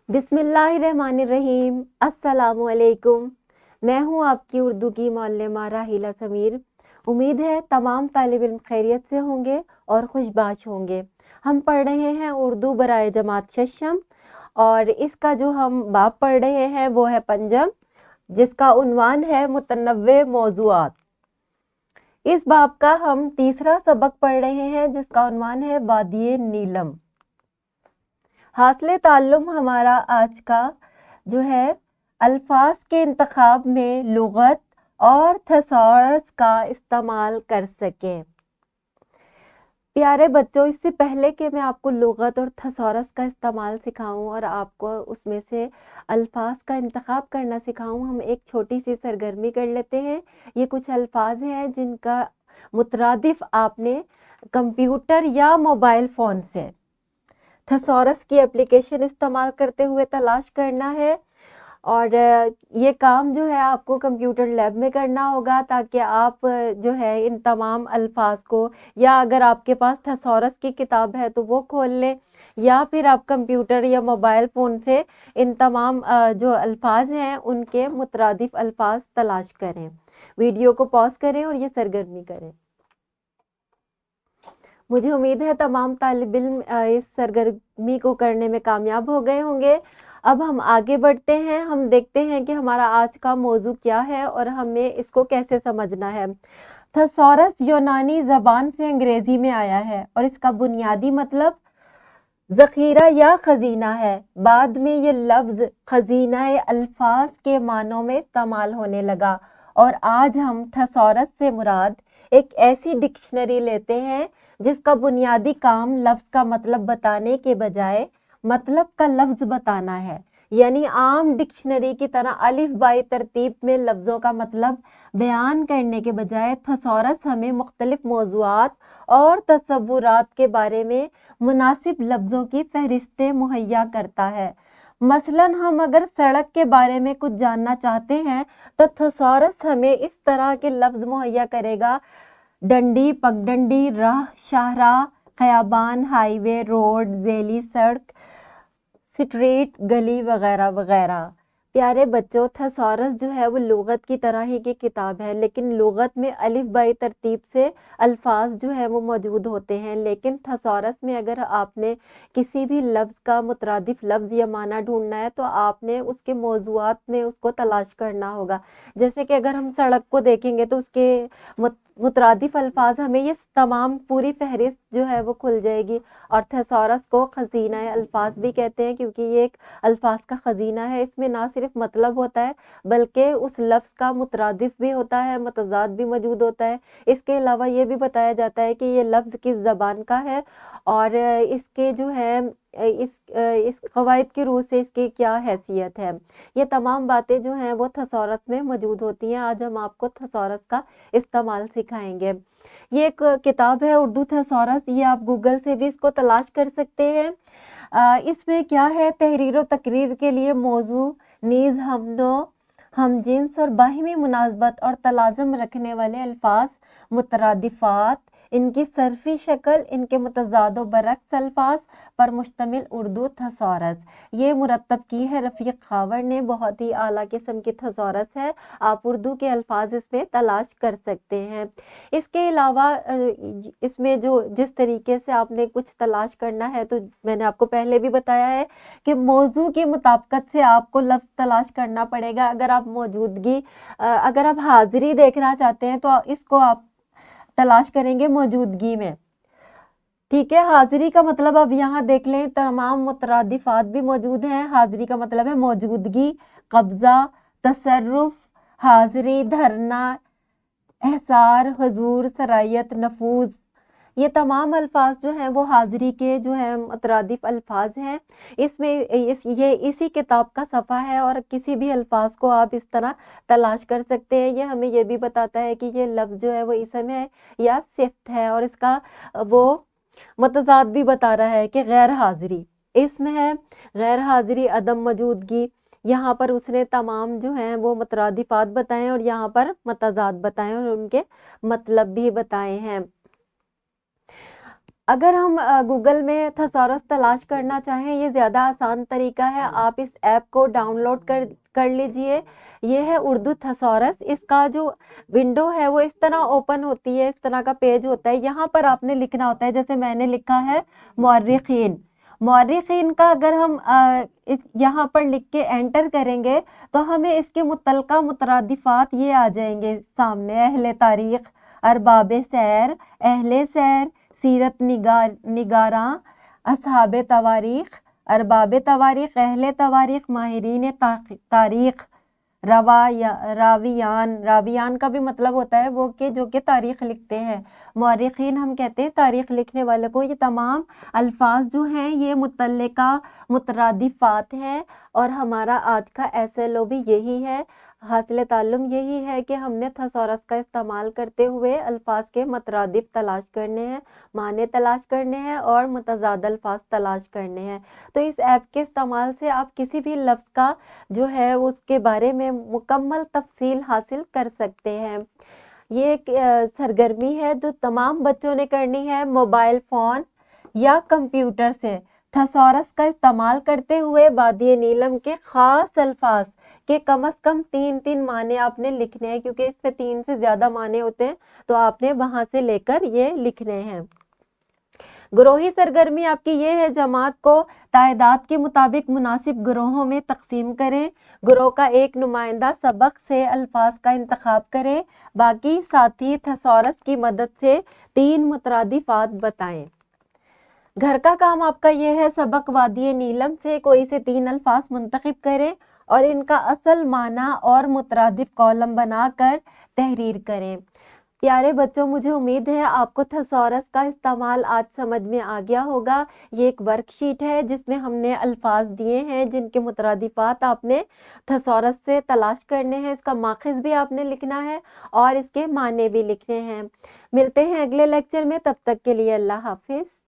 बिस्मिल्लाहिर्रहमानिर्रहीम। अस्सलामु अलैकुम। मैं हूँ आपकी उर्दू की मौल्लमा राहिला समीर। उम्मीद है तमाम तालिब इल्म खैरियत से होंगे और खुशबाश होंगे। हम पढ़ रहे हैं उर्दू बराए जमात शशम और इसका जो हम बाब पढ़ रहे हैं वो है पंजम, जिसका उन्वान है मुतनव्वे मौज़ूआत। इस बाब का हम तीसरा सबक पढ़ रहे हैं जिसका उन्वान है वादिये नीलम। हासिल ताल्लुम हमारा आज का जो है अल्फाज के इंतखाब में लुगत और थसॉरस का इस्तेमाल कर सकें। प्यारे बच्चों, इससे पहले कि मैं आपको लुगत और थसॉरस का इस्तेमाल सिखाऊं और आपको उसमें से अल्फाज का इंतखाब करना सिखाऊं, हम एक छोटी सी सरगर्मी कर लेते हैं। ये कुछ अल्फाज हैं जिनका मुतरादिफ आपने कंप्यूटर या मोबाइल फ़ोन से थसॉरस की एप्लीकेशन इस्तेमाल करते हुए तलाश करना है। और ये काम जो है आपको कंप्यूटर लैब में करना होगा ताकि आप जो है इन तमाम अल्फाज को, या अगर आपके पास थसॉरस की किताब है तो वो खोल लें, या फिर आप कंप्यूटर या मोबाइल फ़ोन से इन तमाम जो अल्फाज हैं उनके मुतरादिफ अल्फाज तलाश करें। वीडियो को पॉज करें और ये सरगर्मी करें। मुझे उम्मीद है तमाम तालिब इल्म इस सरगर्मी को करने में कामयाब हो गए होंगे। अब हम आगे बढ़ते हैं, हम देखते हैं कि हमारा आज का मौजू क्या है और हमें इसको कैसे समझना है। थसॉरस यूनानी ज़बान से अंग्रेज़ी में आया है और इसका बुनियादी मतलब ज़ख़ीरा या ख़ज़ीना है। बाद में ये लफ्ज़ ख़ज़ीना अल्फाज के मानों में इस्तेमाल होने लगा और आज हम थसॉरस से मुराद एक ऐसी डिक्शनरी लेते हैं जिसका बुनियादी काम लफ्ज़ का मतलब बताने के बजाय मतलब का लफ्ज़ बताना है। यानी आम डिक्शनरी की तरह अलिफ बाई तरतीब में लफ्ज़ों का मतलब बयान करने के बजाय थसॉरस हमें मुख्तलिफ मौज़ूआत और तसव्वुरात के बारे में मुनासिब लफ्ज़ों की फहरिस्तें मुहैया करता है। मसलन हम अगर सड़क के बारे में कुछ जानना चाहते हैं तो थसॉरस हमें इस तरह के लफ्ज़ मुहैया करेगा: डंडी, पगडंडी, राह, शाहराह, खयाबान, हाईवे, रोड, ज़ैली, सड़क, स्ट्रीट, गली वगैरह वगैरह। प्यारे बच्चों, थसॉरस जो है वो लुगत की तरह ही की किताब है, लेकिन लुगत में अलिफ बाई तरतीब से अल्फाज जो है वो मौजूद होते हैं, लेकिन थसॉरस में अगर आपने किसी भी लफ्ज़ का मुतरादिफ लफ्ज़ या माना ढूंढना है तो आपने उसके मौजूआत में उसको तलाश करना होगा। जैसे कि अगर हम सड़क को देखेंगे तो उसके मुतरादिफ अल्फाज हमें ये तमाम पूरी फहरिस्त जो है वो खुल जाएगी। और थसॉरस को ख़ज़ीना अल्फाज भी कहते हैं क्योंकि ये एक अल्फाज का ख़ज़ीना है। इसमें ना सिर्फ मतलब होता है बल्कि उस लफ्ज़ का मुतरादिफ भी होता है, मतज़ाद भी मौजूद होता है। इसके अलावा ये भी बताया जाता है कि ये लफ्ज़ किस ज़बान का है और इसके जो है इस क़वाइद की रूह से इसकी क्या हैसियत है। ये तमाम बातें जो हैं वो थसॉरस में मौजूद होती हैं। आज हम आपको थसॉरस का इस्तेमाल सिखाएंगे। ये एक किताब है उर्दू थसॉरस, ये आप गूगल से भी इसको तलाश कर सकते हैं। इसमें क्या है, तहरीर व तकरीर के लिए मौजू नीज़ हम जिन्स और बाहिमी मुनासबत और तलाज़म रखने वाले अल्फाज, मुतरादिफ़ात, इनकी सर्फ़ी शक्ल, इनके मुतज़ाद व बरअक्स अल्फाज पर मुश्तमिल उर्दू थसॉरस। ये मुरत्तब की है रफ़ीक खावर ने, बहुत ही आला किस्म की थसॉरस है। आप उर्दू के अल्फाज इसमें तलाश कर सकते हैं। इसके अलावा इसमें जो जिस तरीके से आपने कुछ तलाश करना है, तो मैंने आपको पहले भी बताया है कि मौजू की मुताबिकत से आपको लफ्ज़ तलाश करना पड़ेगा। अगर आप हाज़िरी देखना चाहते हैं तो इसको आप तलाश करेंगे मौजूदगी में। ठीक है, हाज़िरी का मतलब अब यहाँ देख लें, तमाम मुतरादिफ़ात भी मौजूद हैं। हाज़िरी का मतलब है मौजूदगी, कब्ज़ा, तसर्रुफ़, हाज़िरी, धरना, एहसार, हुज़ूर, सरायत, नफूज़। ये तमाम अल्फाज जो हैं वो हाज़िरी के जो है मुतरादिफ अल्फाज हैं। इसमें ये इसी किताब का सफ़ा है और किसी भी अल्फाज को आप इस तरह तलाश कर सकते हैं। ये हमें ये भी बताता है कि ये लफ्ज़ जो है वो इसम है या सिफ़त है, और इसका वो मतज़ाद भी बता रहा है कि गैर हाज़िरी इसमें है, गैर हाज़िरी अदम मौजूदगी। यहाँ पर उसने तमाम जो हैं वो मुतरादिफ़ात बताएं और यहाँ पर मतज़ाद बताएं और उनके मतलब भी बताए हैं। اگر ہم گوگل میں تھسورس تلاش کرنا چاہیں، یہ زیادہ آسان طریقہ ہے، آپ اس ایپ کو ڈاؤن لوڈ کر لیجئے۔ یہ ہے اردو تھسورس، اس کا جو ونڈو ہے وہ اس طرح اوپن ہوتی ہے، اس طرح کا پیج ہوتا ہے، یہاں پر آپ نے لکھنا ہوتا ہے، جیسے میں نے لکھا ہے مورخین۔ مورخین کا اگر ہم یہاں پر لکھ کے انٹر کریں گے تو ہمیں اس کے متعلقہ مترادفات یہ آ جائیں گے سامنے: اہل تاریخ، ارباب سیر، اہل سیر، سیرت نگاراں، اصحاب تواریخ، ارباب تواریخ، اہل تواریخ، ماہرین تاریخ، راویان کا بھی مطلب ہوتا ہے وہ کہ جو کہ تاریخ لکھتے ہیں۔ مورخین ہم کہتے ہیں تاریخ لکھنے والے کو۔ یہ تمام الفاظ جو ہیں یہ متعلقہ مترادفات ہیں، اور ہمارا آج کا SLO بھی یہی ہے، حاصل تعلم یہی ہے کہ ہم نے تھسورس کا استعمال کرتے ہوئے الفاظ کے مترادف تلاش کرنے ہیں، معنی تلاش کرنے ہیں اور متضاد الفاظ تلاش کرنے ہیں۔ تو اس ایپ کے استعمال سے آپ کسی بھی لفظ کا جو ہے اس کے بارے میں مکمل تفصیل حاصل کر سکتے ہیں۔ یہ ایک سرگرمی ہے جو تمام بچوں نے کرنی ہے، موبائل فون یا کمپیوٹر سے تھسورس کا استعمال کرتے ہوئے وادی نیلم کے خاص الفاظ کہ کم از کم 3 معنی آپ نے لکھنے ہیں، کیونکہ اس پہ 3 سے زیادہ معنی ہوتے ہیں تو آپ نے وہاں سے لے کر یہ لکھنے ہیں۔ گروہی سرگرمی آپ کی یہ ہے، جماعت کو تعداد کے مطابق مناسب گروہوں میں تقسیم کریں، گروہ کا ایک نمائندہ سبق سے الفاظ کا انتخاب کرے، باقی ساتھی تھسورس کی مدد سے 3 مترادفات بتائیں۔ گھر کا کام آپ کا یہ ہے، سبق وادی نیلم سے کوئی سے 3 الفاظ منتخب کریں اور ان کا اصل معنی اور مترادف کالم بنا کر تحریر کریں۔ پیارے بچوں، مجھے امید ہے آپ کو تھسورس کا استعمال آج سمجھ میں آ گیا ہوگا۔ یہ ایک ورک شیٹ ہے جس میں ہم نے الفاظ دیے ہیں جن کے مترادفات آپ نے تھسورس سے تلاش کرنے ہیں، اس کا ماخذ بھی آپ نے لکھنا ہے اور اس کے معنی بھی لکھنے ہیں۔ ملتے ہیں اگلے لیکچر میں، تب تک کے لیے اللہ حافظ۔